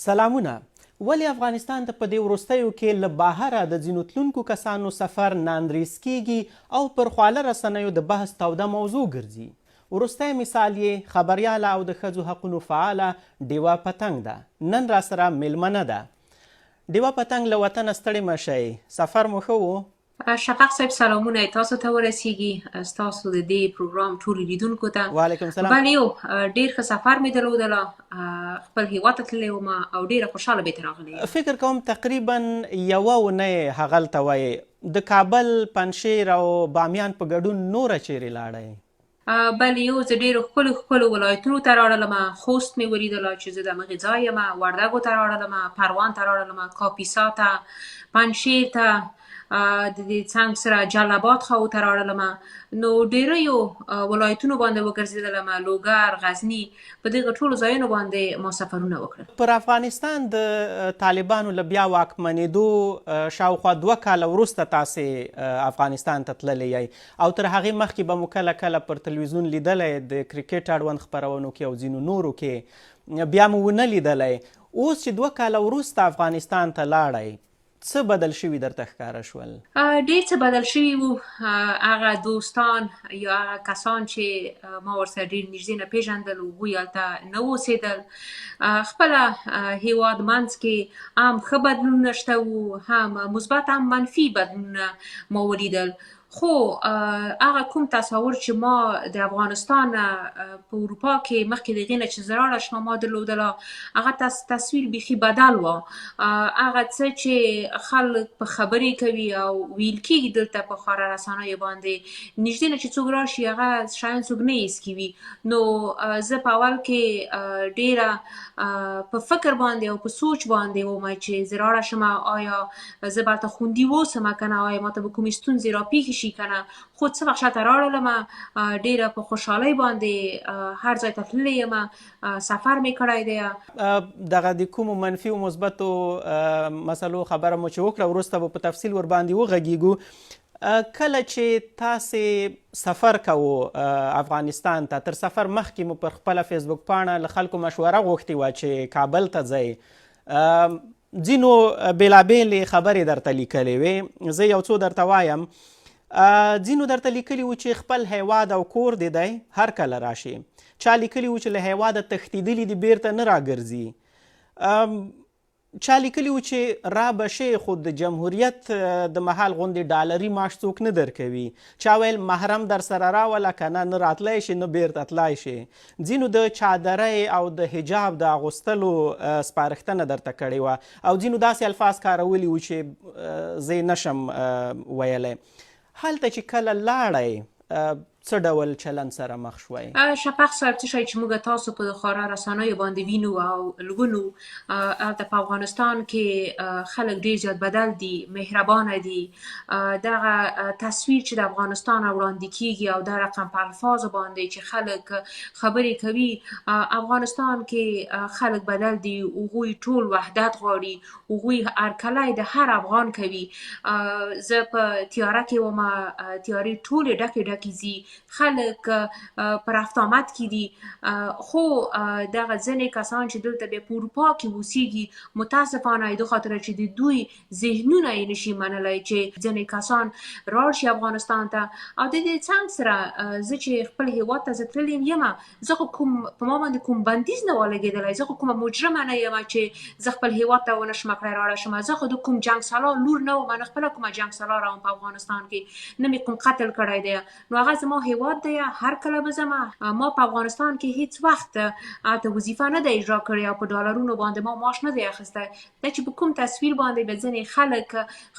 سلامونه. ولې افغانستان ته په دې وروستیو کې له بهره د ځینو تلونکو کسانو سفر ناندریس کیږي او پر خواله رسنیو د بحث توده موضوع ګرځي؟ وروستی مثال یې خبریاله او د ښځو حقونو فعاله ډیوه پتنګ ده. نن راسره میلمنه ده. ډیوه پتنګ له وطنه ستړې مه شئ، سفر مو ښه و؟ شفق صاحب سلامونه تاسو ته ورسیږي، ستاسو د دې پروګرام ټولو لیدونکو ته. وعلیکم سلام. بل یو ډیر ښه سفر مې درلودله، خپل هیواد ته تللی وم او ډیره خوشحاله بیرته راغلی یم. فکر کوم تقریبا یوه اونۍ هغلته وئ. د کابل، پنجشیر او بامیان په ګډون نوره چیرې لاړئ؟ بل یو زه ډیرو ښکلو ولایتونو ته راړلم. خوست مې ولیدله چې زه د همغې ځای یم، وردګو ته راړلم، پروان ته راړلم، کاپیسا ته، پنجشیر ته، د دې څنګ سره جلال آباد خواو ته راړلم. نو ډیریو ولایتونو باندې وګرځېدلم، لوګر، غزني، په دغه ټولو ځایونو باندې ما سفرونه وکړل. پر افغانستان د طالبانو له بیا واکمنېدو شاوخوا 2 کاله وروسته تاسې افغانستان ته تللی یئ او تر هغې مخکې به مو کله کله پر تلویزیون لیدلی د کرکټ اړوند خپرونو کې او ځینو نورو کې، بیا مو ونه لیدلی. اوس چې 2 کاله وروسته افغانستان ته لاړئ، څه بدل شوي درته ښکاره شول؟ ډېر څه بدل شوي وو. هغه دوستان یا هغه کسان چې ما ورسره ډېر نږدې نه پېژندل، هغوی هلته نه اوسېدل. خپله هېواد منځ کې هم ښه بدلونونه شته وو، هم مثبت هم منفي بدلونونه ما ولیدل. خو هغه کوم تصور چې ما د افغانستان په اروپا کې مخکې د هغې نه چې زه راړه شوم ما درلودله، هغه تصویر بیخي بدل وه. هغه څه چې خلک په خبرې کوي او ویل کېږي دلته په خپاره رسنیو باندې، نږدې نه چې څوک راشي هغه شیان څوک نه حس کوي. نو زه په اول کې ډېره په فکر باندې او په سوچ باندې وم چې زه راړه شم، آیا زه به هلته خوندي واوسم که نه، آیا ماته به کومې ستونزې راپېښې شي که نه. خو څه وخت شاته راړلم، ډېره په خوشحالۍ باندې هر ځای ته تللی یم، سفر مې کړی دی. دغه د کومو منفي او مثبتو مسلو خبره مو چې وکړه، وروسته به په تفصیل ورباندې وغږیږو. کله چې تاسې سفر کوو افغانستان ته، تر سفر مخکې مو پر خپله فیسبوک پاڼه له خلکو مشوره غوښتې وه چې کابل ته ځئ. ځینو بېلابېلې خبرې درته لیکلې وې. زه یو څو درته وایم. ځینو درته لیکلي وو چې خپل هیواد او کور دې دی، هر کله راشي. چا لیکلي وو چې له هیواده تښتېدلي دي بیرته نه راګرځي. چا لیکلي وو چې را به شئ خو د جمهوریت د مهال غوندې ډالري معاش څوک نه درکوي. چا ویل محرم در سره راوله که نه راتلی شي نه بیرته تلای شي. ځینو د چادرۍ او د حجاب د اغوستلو سپارښتنه درته کړې وه او ځینو داسې الفاظ کارولي وو چې زه یې نشم ویلی. هلته چې کله لاړئ څه ډول چلند سره مخ شوئ؟ شفق صاحب څه شی چې موږ تاسو په خپاره رسنیو باندې وینو او لولو، هلته په افغانستان کې خلک ډېر زیات بدل دي، مهربانه دي. دغه تصویر چې د افغانستان وړاندې کېږي او دا رقم په الفاظو باندې چې خلک خبرې کوي، افغانستان کې خلک بدل دي. هغوی ټول وحدت غواړي، هغوی هرکلی د هر افغان کوي. زه په تیاره کې وم، تیارې ټولې ډکې ډکې ځي، خلک په رفت آمد کې دي. خو دغه ځینې کسان چې دلته بیا په اروپا کې اوسېږي، متاسفانه د خاطره چې د دوی ذهنونه یې نشي منلی چې ځینې کسان راړ شي افغانستان ته. او د دې څنګ سره زه چې خپل هېواد ته زه تللی یم، زه خو په ما باندې کوم بندیز نه وه لګېدلی، زه خو کومه مجرمه نه یم چې زه خپل هېواد ته ونه شمه کړی راړه شم. زه خو د کوم جنګ سالار لور نه وم، نه خپله کومه جنګ سالاره وم په افغانستان کې، نه مې کوم قتل کړی دی. نو هغه زما هېواد دی، هر کله به ځم. ما په افغانستان کې هیڅ وخت هلته وظیفه نه ده اجرا کړې او په ډالرونو باندې ما معاش نه دی اخیستی. دا چې په کوم تصویر باندې به ځینې خلک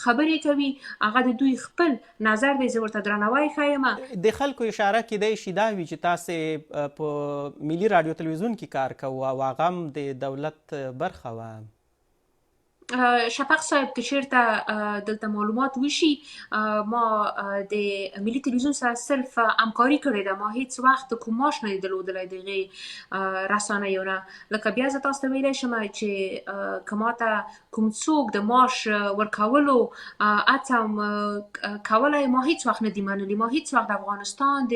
خبرې کوي، هغه د دوی خپل نظر دی، زه ورته درناوی ښیم. د خلکو اشاره کیدی شي دا وي چې تاسې په ملي راډیو تلویزیون کې کار کوو او هغه هم د دولت برخه وه. شفق صاحب که چیرته دلته معلومات وشي ما د ملي تلویزیون سره صرف همکاري کړې ده. ما هیڅ وخت کوم معاش نه دی درلودلی د هغې رسنیو نه. لکه بیا زه تاسو ته ویلی شم چې که ماته کوم څوک د معاش ورکولو هڅه کولی، ما هیڅ وخت نه دي منلي. ما هیڅ وخت د افغانستان د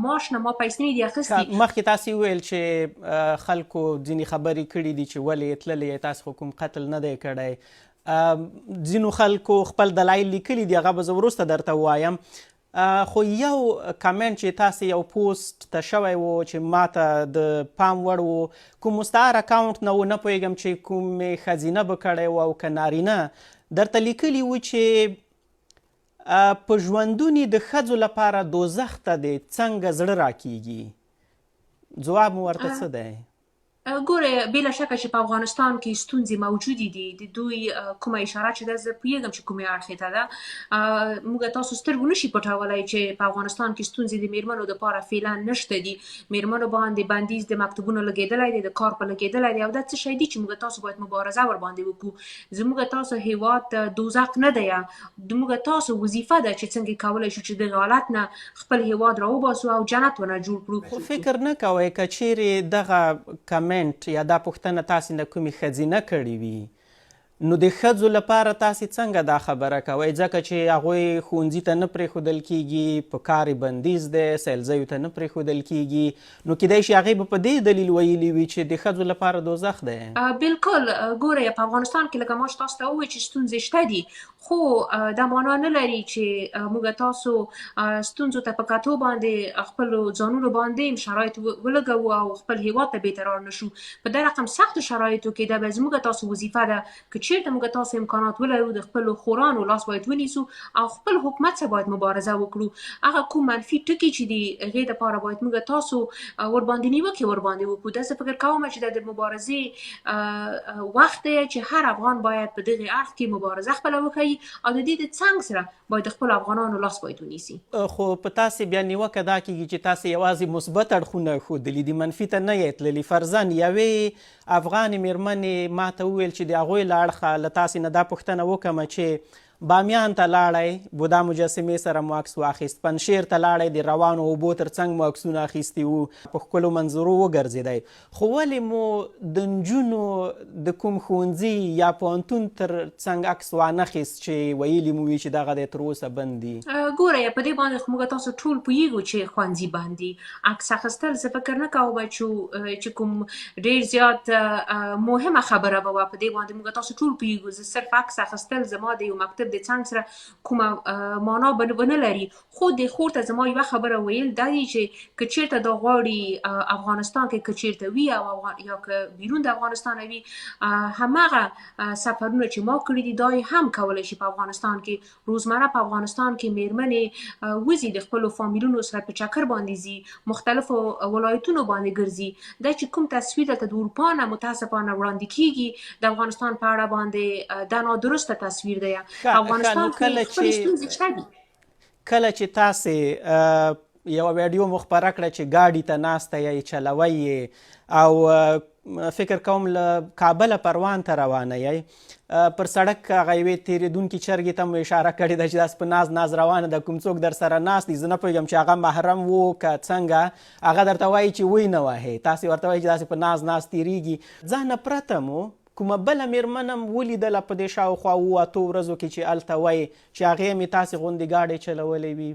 معاش نه ما پیسې نه دي اخیستي. مخکې تاسې وویل چې خلکو ځینې خبرې کړي دي چې ولې تللی یې، تاسې خو کوم قتل نه دی کړی. ځینو خلکو خپل دلایل لیکلي دي، هغه به زه وروسته درته ووایم. خو یو کمنټ چې تاسې یو پوسټ ته شوی و چې ماته د پام وړ و، کوم مستعار اکاونټ نه و، نه پوهېږم چې کومې ښځینه به کړی و او که نارینه، درته لیکلي و چې په ژوندون یې د ښځو لپاره دوزخ ته دی، څنګه زړه راکیږي؟ ځواب مو ورته څه دی؟ ګوره بلا شکه چې په افغانستان کې ستونزې موجودې دي. د دوی کومه اشاره چې ده، زه پوهېږم چې کومې اړخې ته ده. موږ تاسو سترګو نشي پټولی چې په افغانستان کې ستونزې د میرمنو دپاره فعلا نشته دي. میرمنو باندې بندیز د مکتوبونو لګېدلی دی، د کار په لګېدلی دی، او دا څه شی دي چې موږ تاسو باید مبارزه ورباندې وکړو. زموږ تاسو هېواد دوزخ نه دی. زموږ تاسو وظیفه ده چې څنګه کولی شو چې دغه حالت نه خپل هېواد راوباسو او جنت ونه جوړ کړو. خو فکر نه کوئ که چیرې دغه یا دا پوښتنه تاسې نه کومې ښځینه کړې وي، نو د ښځو لپاره تاسې څنګه دا خبره کوئ؟ ځکه چې هغوی ښوونځي ته نه پرېښودل کېږي، په کار یې بندیز دی، سیلزیو ته نه پرېښودل کېږي، نو کیدای شي هغې به په دې دلیل ویلي وي چې د ښځو لپاره دوزخ دی. بالکل. ګوره په افغانستان کې لکه ما چې تاسو ته ووایي چې ستونزې شته دي، خو دا معنا نه لري چې موږ تاسو ستونزو ته په کتو باندې خپلو ځانونو باندې شرایط ولګوو او خپل هېواد ته بېترار نه شو. په دا رقم سختو شرایطو کې دا به زموږ تاسو وظیفه ده که چیرته موږ تاسو امکانات ولرو د خپلو خورانو لاس باید ونیسو او خپل حکومت سره باید مبارزه وکړو. هغه کوم منفي ټکي چې دي هغې دپاره باید موږ تاسو ورباندې نیوکې ورباندې وکړو. دا زه فکر کوم چې دا د مبارزې وخت دی چې هر افغان باید په دغې اړخ کې مبارزه خپله وکړي او د دې د څنګ سره باید د خپلو افغانانو لاس باید ونیسي. خو په تاسې بیا نیوکه دا کېږي چې تاسې یوازې مثبت اړخونه ښودلي دي، منفي ته نه یې تللي. فرضاً یوې افغانې مېرمنې ما ته وویل چې د هغوی له اړخه له تاسې نه دا پوښتنه وکړم چې بامیان ته لاړی، بودا مجسمې سره مو عکس واخیست، پنجشیر ته لاړی، د روانو اوبو تر څنګ مو عکسونه اخیستي وو، په ښکلو منظرو وګرځېدی، خو ولې مو د نجونو د کوم ښوونځي یا پوهنتون تر څنګ عکس وانخیست چې ویلي مو وي چې دغه دی تر اوسه بند دي؟ ګوره په دې باندې خو موږ تاسو ټول پوهېږو چې ښوونځي بند دي. عکس اخیستل زه فکر نه کوم چې کوم ډېر زیات مهمه خبره به وه. په دې باندې موږ تاسو ټول پوهېږو. زه صرف عکس اخیستل زما د یو مکتب د څنګ سره کومه معنا ونه لري. خو د خور ته زما یوه خبره ویل دا دی چې که چیرته دا غواړي افغانستان کې که چیرته وي او یا که بیرون د افغانستان وي، هماغه سفرونه چې ما کړي دي دا یې هم کولی شي په افغانستان کې. روزمره په افغانستان کې میرمنې وځي، د خپلو فامیلونو سره په چکر باندې ځي، مختلفو ولایتونو باندې ګرځي. دا چې کوم تصویر دلته د اروپا نه متاسفانه وړاندې کېږي د افغانستان په اړه باندې دا نادرسته تصویر دی. افغانستان کې خپلې ستونزې شته دي. کله چې تاسې یوه ویډیو مو خپره کړه چې ګاډي ته ناسته یې، چلوئ یې او فکر کوم له کابله پروان ته روانه یې، پر سړک هغه یوې تېرېدونکي چرګې ته مو اشاره کړې ده چې داسې په ناز ناز روانه ده، کوم څوک در سره ناست دي، زه نه پوهېږم چې هغه محرم و که څنګه، هغه درته وایي چې وی نه وهې، تاسې ورته وایي چې داسې په ناز ناز تېرېږي. ځانه پرته مو کومه بله مېرمن هم ولیدله په دې شاوخوا 7 ورځو کې چې هلته وایي چې هغې مې تاسې غوندې ګاډۍ چلولی وي؟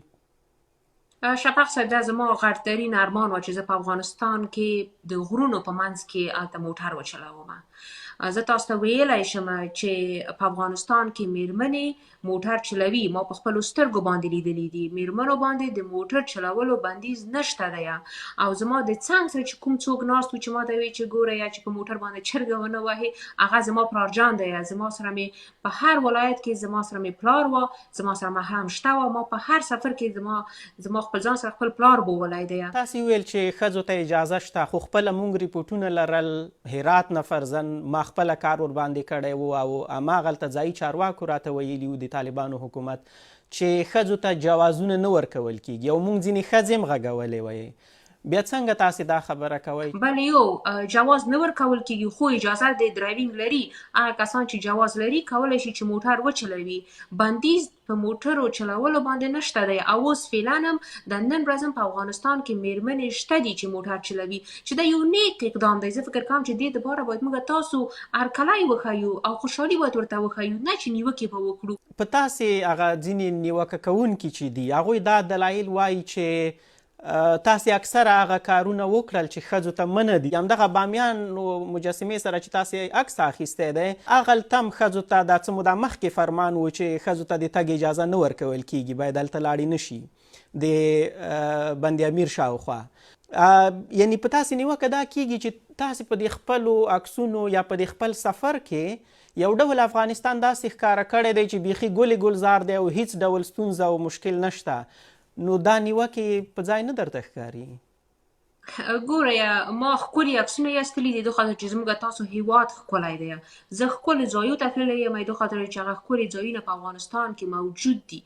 شفق صاحب دا زما غټترین ارمان و چې زه په افغانستان کې د غرونو په منځ کې هلته موټر وچلوم. زه تاسو ته ویلی شم چې په افغانستان کې میرمنې موټر چلوي. ما په خپلو سترګو باندې لیدلی دي. میرمنو باندې د موټر چلولو بندیز نشته دی. او زما د څنګ سره چې کوم څوک ناست و چې ما ته وایي چې ګوره یا چې په موټر باندې چرګه ونه وهې، هغه زما پلارجان دی. زما سره مې په هر ولایت کې زما سره مې پلار و، زما سره محرم شته و. ما په هر سفر کې زما خپل ځان سره خپل پلار بولی دی. تاسې ویل چې ښځو ته اجازه شته، خو خپله مونږ ریپورټونه لرل هرات نه فرضاً ما خپله کار ورباندې کړی و او هماغلته ځایي چارواکو راته ویلي وو د طالبانو حکومت چې ښځو ته جوازونه نه ورکول کېږي او مونږ ځینې ښځې هم غږولې وې. بیا څنګه تاسې دا خبره کوئ؟ بله یو جواز نه ورکول کیږي، خو اجازه د ډرایوینګ لري. هغه کسان چې جواز لري کولی شي چې موټر وچلوي. بندیز په موټرو چلولو باندې نشته دی. او اوس فعلا هم د نن ورځ هم په افغانستان کې میرمنې شته دي چې موټر چلوي، چې دا یو نیک اقدام دی. زه فکر کوم چې دې دپاره باید موږ تاسو هرکلی وښیو او خوشحالي باید ورته وښیو، نه چې نیوکې به وکړو. په تاسې هغه ځینې نیوکه کوونکي چې دي هغوی دا دلایل وایي چې تاسې اکثره هغه کارونه وکړل چې ښځو ته منع دي. همدغه بامیانو مجسمې سره چې تاسې عکس اخیستی دی، هغلته هم ښځو ته دا څه موده مخکې فرمان و چې ښځو ته د تګ اجازه نه ورکول کیږي، باید هلته لاړې نه شي د بند امیر شاوخوا. یعنی په تاسې نیوکه دا کیږي چې تاسې په دې خپلو عکسونو یا په دې خپل سفر کې یو ډول افغانستان داسې ښکاره کړی دی چې بیخي ګلې ګلزار دی او هیڅ ډول ستونزه او مشکل نشته. نو دا نیوکې په ځای نه درته ښکاري؟ ګوره ما ښکلي عکسونه یې ایستلي دي، د خاطر چې زموږ تاسو هیواد ښکلی دی. زه ښکلو ځایو ته تللی یم، د خاطر چې هغه ښکلي ځایونه په افغانستان کې موجود دي.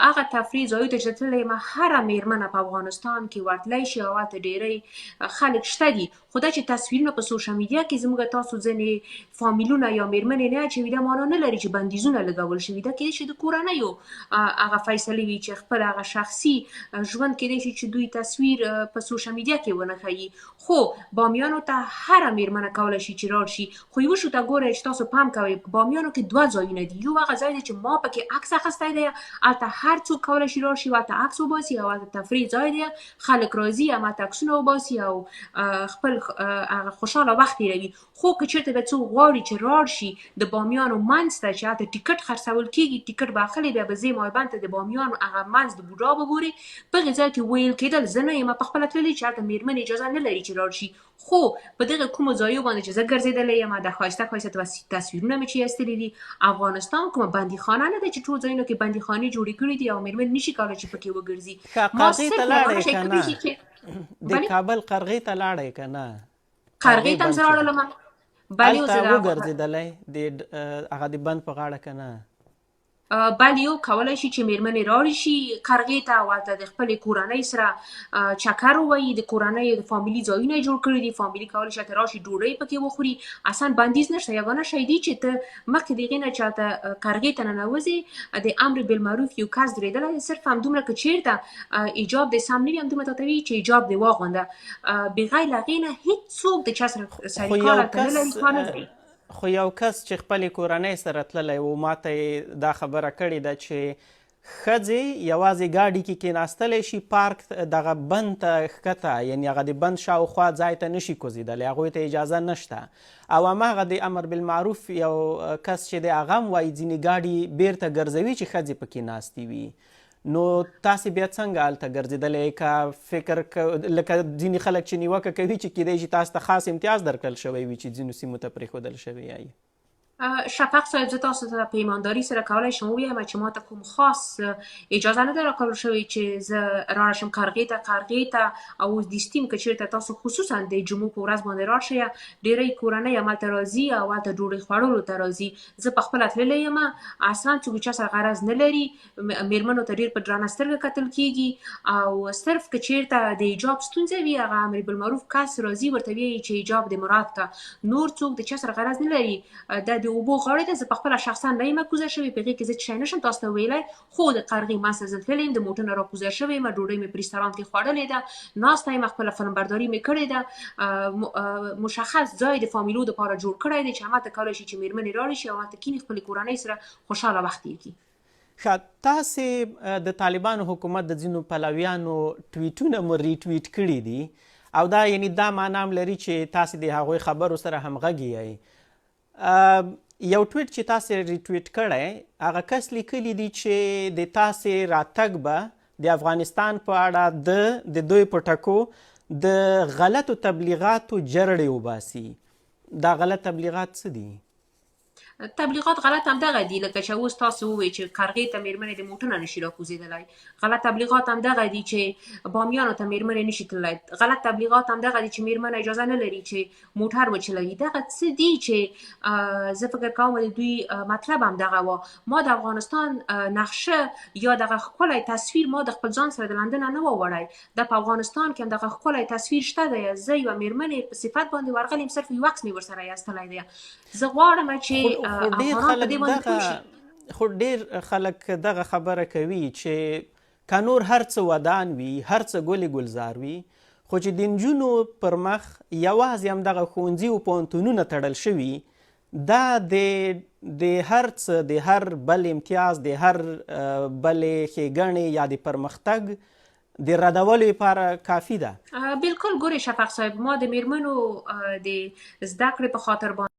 هغه تفریح ځایو ته چې تللی یم، هره میرمنه په افغانستان کې ورتلی شي او هلته ډېری خلک شته دي. خو دا چې تصویرونه په سوشل میډیا کې زموږ تاسو ځینې فامیلونه یا میرمنې نه اچوي، دا معنا نه لري چې بندیزونه لګول شوي. دا کیدای شي د کورنیو هغه فیصلې وي چې خپل هغه شخصي ژوند کیدای شي چې دوی تصویر په سوشل میډیا کې ونه ښیي. خو بامیانو ته هره میرمنه کولی شي چې لاړ شي. خو یوه شو ته ګورئ چې تاسو پام کوئ، په بامیانو کې دوه ځایونه دي. یو هغه ځای دی چې ما پکې عکس اخیستی دی، هلته هر څوک کولی شي لاړ شي او هلته عکس وباسي او هلته تفریح ځای دی، خلک راځي همالته عکسونه وباسي او خپل هغه خوشحاله وخت تېروي. خو که چېرته به څوک غواړي چې لاړ شي د بامیانو منځ ته چې هلته ټیکټ خرڅول کېږي، ټیکټ به اخلي، بیا به ځې مایبند ته د بامیانو هغه منځ د بوډا به ګورې. په هغې ځای کې ویل کېدل، زه نه یم پخپله تللې چې هلته میرمنې اجازه نه لري چې لاړ شي. خو په دغه کومو ځایو باندې چې زه ګرځېدلی یم، دا ښایسته ښایسته تصویرونه مې چې ایستلي دي. افغانستان کومه بندیخانه نه ده چې ټول ځایونو کې بندیخانې جوړې کړي دي او میرمن نشي کولی چې پکې وګرځي. قرغې ته لاړې که نه؟ د کابل قرغې ته لاړې که نه؟ قرغې ته هم زه لاړلم. هلته وګرځېدلی هغه د بند په غاړه که نه؟ بله یو کولی شي چې میرمنې راوړي شي قرغې ته او هلته د خپلې کورنۍ سره چکر ووهي. د کورنۍ د فامیلي ځایونه یې جوړ کړي دي، فامیلي کولی شي هلته راشي ډوډۍ پکې وخوري. اصلا بندیز نشته. یګانه شی دی چې ته مخکې د هغې نه چې هلته قرغې ته ننوځې، د امر بالمعروف یو کس درېدلی دی، صرف همدومره که چېرته ایجاب دې سم نه وي، همدومره تاته وایي چې ایجاب دې واغونده. بغیر له هغې نه هېڅوک د چا سره سریکار هلته نه لري، کار نه کوي. خو یو کس چې خپلې کورنۍ سره تللی و، ماته یې دا خبره کړې ده چې ښځې یوازې ګاډي کې کېناستلی شي، پارک دغه بند ته ښکته، یعنې هغه د بند شاوخوا ځای ته نشي کوزېدلی، هغوی ته اجازه نشته. او هماغه د امر بالمعروف یو کس چې دی هغه هم وایي ځینې ګاډي بیرته ګرځوي چې ښځې پکې ناستې وي. نو تاسې بیا څنګه هلته ګرځېدلی؟ که فکر لکه ځینې خلک چې نیوکه کوي چې کیدای شي تاسو ته خاص امتیاز درکړل شوی وي چې ځینو سیمو ته پرېښودل شوی یایي. شفق صاحب، زه تاسو ته په ایمانداري سره کولی شم ووایم چې ما ته کوم خاص اجازه نه ده راکول شوې چې زه راشم قرغې ته. او اوس د سټیم که چېرته تاسو خصوصا د جمعو په ورځ باندې راشئ، ډېری کورنۍ همالته راځي او هلته ډوډۍ خوړلو ته راځي. زه پخپله تللی یم، اصلا څوک چا سره غرض نه لري. میرمنو ته ډېر په درنه سترګه کتل کېږي او صرف که چېرته د ایجاب ستونزه وي، هغه امر بالمعروف کس راځي ورته وایي چې ایجاب دې مراعات کړه. نور څوک د چا سره غرض نه لري. دا د اوبو غاړې ته زه پخپله شخصا نه یم کوزه شوې، په هغې کې زه څه شی نشم تاسو ته ویلی. خو د قرغې منځ ته زه تللی یم، د موټر نه راکوزه شوې یم، ډوډۍ مې په رستورانت کې خوړلې ده، ناسته یم، خپله فلمبرداري مې کړې ده. مشخص ځای د فامیلو دپاره جوړ کړی دی چې همالته کولی شي چې میرمنې راوړي شي او هلته کښېني، خپلې کورنۍ سره خوشحاله وخت تېر کړي. ښه، تاسې د طالبانو حکومت د ځینو پلویانو ټویټونه مو ریټویټ کړي دي او دا یعنې دا معنا هم لري چې تاسې د هغوی خبرو سره همغږي یئ. یو ټویټ چې تاسې ریټویټ کړی، هغه کس لیکلی دی چې د تاسې راتګ به د افغانستان په اړه د دوی په ټکو د غلطو تبلیغاتو جرړې وباسي. دا غلط تبلیغات څه دي؟ تبلیغات غلط هم دغه دي، لکه چې اوس تاسو ووایئ چې قرغې ته مېرمنې د موټر نه نشي راکوزېدلی. غلط تبلیغات هم دغه دي چې بامیانو ته مېرمنې نشي تللی. غلط تبلیغات هم دغه دي چې مېرمنه اجازه نه لري چې موټر وچلوي. دغه څه دي چې زه فکر کوم د دوی مطلب هم دغه و. ما د افغانستان نقشه یا دغه ښکلی تصویر ما د خپل ځان سره د لندن نه و وړی. د په افغانستان کې هم دغه ښکلی تصویر شته دی. زه یوه مېرمنې په صفت باندې ورغلی یم، صرف یو عکس مې ورسره ایستلی دی. زه غواړم چې افغانان په دې باندې پوه شي. خو ډېر خلک دغه خبره کوي چې که نور هر څه ودان وي، هر څه ګلې ګلزار وي، خو چې د نجونو پر مخ یوازې همدغه ښوونځي او پوهنتونونه تړل شوي، دا د هر څه، د هر بل امتیاز، د هر بلې ښېګڼې یا د پرمختګ د ردولو لپاره کافي ده. بالکل. ګورې شفق صاحب، ما د مېرمنو د زده کړې په خاطر باندې